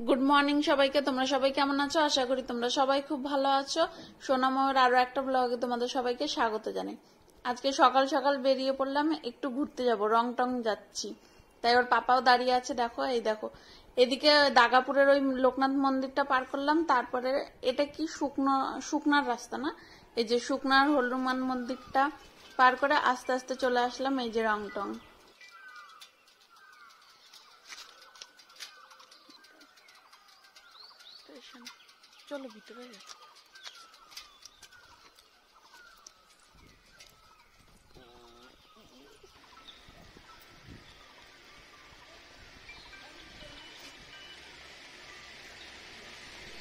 Good morning সবাইকে। তোমরা সবাই কেমন আছো? আশা করি তোমরা সবাই খুব ভালো আছো। সোনাময়ের আরো একটা ব্লগে তোমাদের সবাইকে স্বাগত জানাই। আজকে সকাল সকাল বেরিয়ে পড়লাম, একটু ঘুরতে যাব, রং টং যাচ্ছি। তাই ওর পাপাও দাঁড়িয়ে আছে, দেখো এই দেখো। এদিকে দাগাপুরের ওই লোকনাথ মন্দিরটা পার করলাম, তারপরে এটা কি শুকনার রাস্তা না, এই যে শুকনার হনুমান মন্দিরটা পার করে আস্তে আস্তে চলে আসলাম এই যে রং টং। চলো ভিতরে।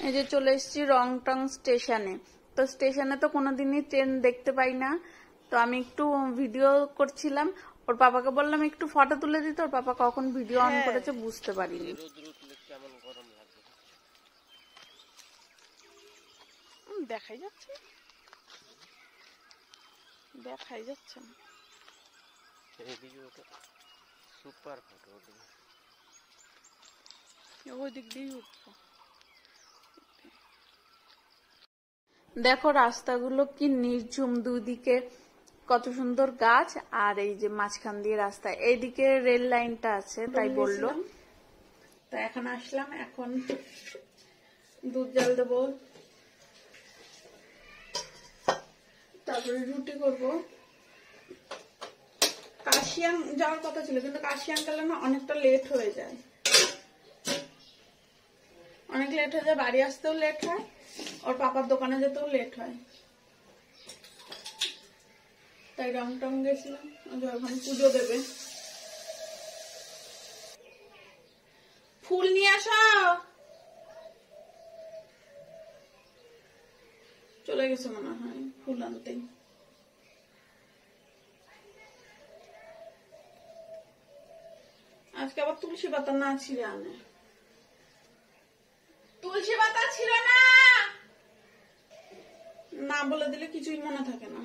এই যে চলে এসেছি রংটং স্টেশনে। তো স্টেশনে তো কোনোদিনই ট্রেন দেখতে পাই না, তো আমি একটু ভিডিও করছিলাম। ওর পাপাকে বললাম একটু ফটো তুলে দিতে, ওর পাপা কখন ভিডিও অন করেছে বুঝতে পারিনি। দেখাই যাচ্ছে দেখাই যাচ্ছে না, সুপার ফটো ওই দিক দিয়েই উঠবো। দেখো রাস্তাগুলো কি নির্ঝুম, দুদিকে কত সুন্দর গাছ, আর এই যে মাঝখান দিয়ে রাস্তা, এইদিকে রেল লাইনটা আছে তাই বললো। তো এখন আসলাম, এখন দুধ জাল দেবো, তারপরে রুটি করবো। কাশিয়াং যাওয়ার কথা ছিল, কিন্তু কাশিয়াং গেলে না অনেকটা লেট হয়ে যায়, অনেক লেট হয়ে যায়, বাড়ি আসতেও লেট হয়, ওর পাপার দোকানে যেতেও লেট হয়। তাই রং টং গেছিলাম, ওখানে পুজো দেবে। ফুল নিয়ে আসো, চলে গেছে মনে হয় ফুল আনতে। আজকে আবার তুলসী পাতা না ছিঁড়ে আনে, তুলসী পাতা ছিল না, না বলে দিলে কিছুই মনে থাকে না।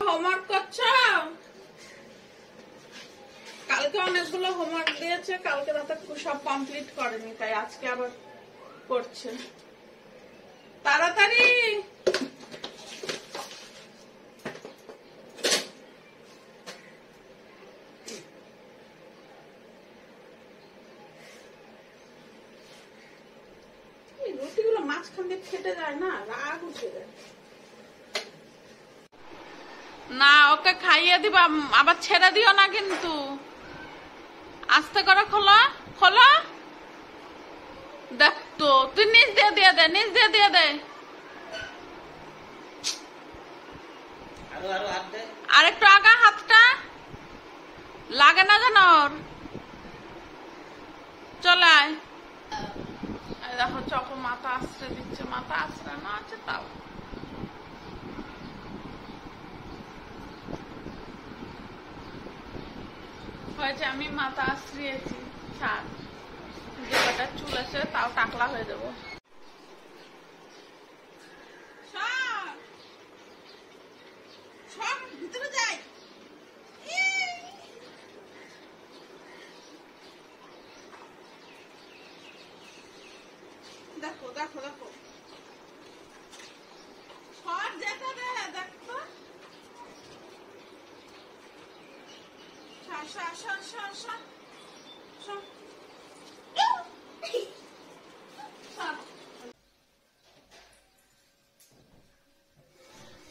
হোমওয়ার্ক করছো? কালকে অনেকগুলো হোমওয়ার্ক দিয়েছে, কালকে রাতে সব কমপ্লিট করেনি, তাই আজকে আবার করছে। তাড়াতাড়ি রুটিগুলো মাঝখান দিয়ে ফেটে যায় না, রাগ উঠে যায়। না ওকে খাইয়ে দিবা, আবার ছেড়ে দিও না কিন্তু, আস্তে করে খোলো খোলো। দেখ তো তুই নিচ দিয়ে দিয়ে দে, নিচ দিয়ে দিয়ে দে, আর একটু আগা, হাতটা লাগে না যেন ওর। চলে আয়। দেখো চকো মাথা আশ্রয় দিচ্ছে, মাথা আশ্রয় না আছে তাও। হয়েছে আমি মাথা আশ্রিয়েছি, ছাড়, যে কটা চুল আছে তাও টাকলা হয়ে যাবো। ভিতরে যাই, দেখো দেখো দেখো, সব যেতে দে, দেখো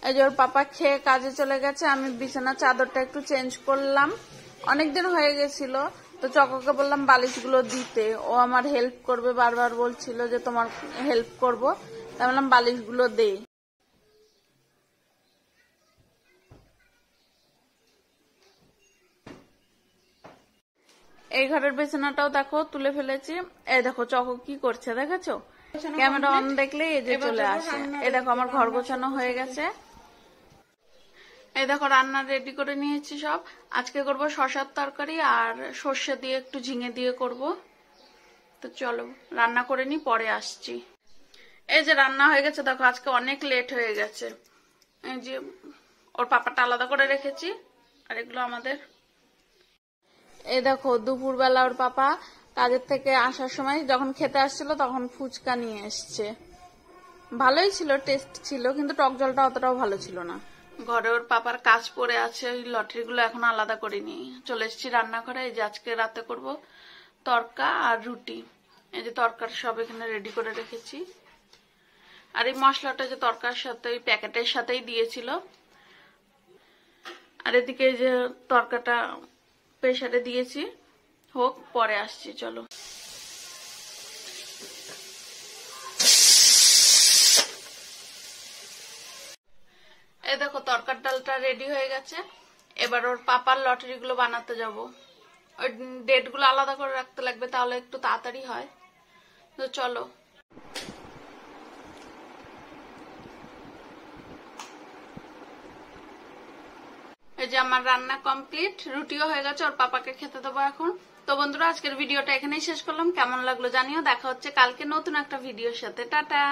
এই যে ওর পাপা খেয়ে কাজে চলে গেছে, আমি বিছানা চাদরটা একটু চেঞ্জ করলাম, অনেকদিন হয়ে গেছিল। তো চকোকে বললাম বালিশগুলো দিতে, ও আমার হেল্প করবে, বারবার বলছিল যে তোমার হেল্প করবো, তাই বললাম বালিশগুলো দে। এই ঘরের বিছানাটাও দেখো তুলে ফেলেছি। এই দেখো চকো কি করছে দেখেছো, ক্যামেরা অন দেখলে এই যে চলে আসে। এই দেখো আমার ঘর গোছানো হয়ে গেছে। এই দেখো রান্না রেডি করে নিয়েছি সব। আজকে করব শসার তরকারি, আর সর্ষে দিয়ে একটু ঝিঙে দিয়ে করব। তো চলো রান্না করে নি, পরে আসছি। এই যে রান্না হয়ে গেছে, দেখো আজকে অনেক লেট হয়ে গেছে। এই যে ওর পাপাটা আলাদা করে রেখেছি, আর এগুলো আমাদের। এই দেখো দুপুরবেলা ওর পাপা কাজের থেকে আসার সময় যখন খেতে আসছিল তখন ফুচকা নিয়ে এসছে। ভালোই ছিল, টেস্ট ছিল, কিন্তু টক জলটা অতটাও ভালো ছিল না। ঘরে ওর পাপার কাজ পড়ে আছে, ওই লটারিগুলো এখন আলাদা করিনি। চলে এসেছি রান্নাঘরে। এই যে আজকে রাতে করব তরকা আর রুটি। এই যে তরকার সব এখানে রেডি করে রেখেছি। আর এই মশলাটা যে তরকার সাথে ওই প্যাকেটের সাথেই দিয়েছিল। আর এদিকে এই যে তরকাটা প্রেসারে দিয়েছি, হোক, পরে আসছি। চলো। এই দেখো তরকার ডালটা রেডি হয়ে গেছে। এবার ওর পাপার লটারি গুলো বানাতে যাব। ওই ডেট গুলো আলাদা করে রাখতে লাগবে, তাহলে একটু তাড়াতাড়ি হয়। তো চলো। এই যে আমার রান্না কমপ্লিট, রুটিও হয়ে গেছে, ওর পাপাকে খেতে দেবো এখন। তো বন্ধুরা, আজকের ভিডিওটা এখানেই শেষ করলাম। কেমন লাগলো জানিও। দেখা হচ্ছে কালকে নতুন একটা ভিডিওর সাথে। টাটা।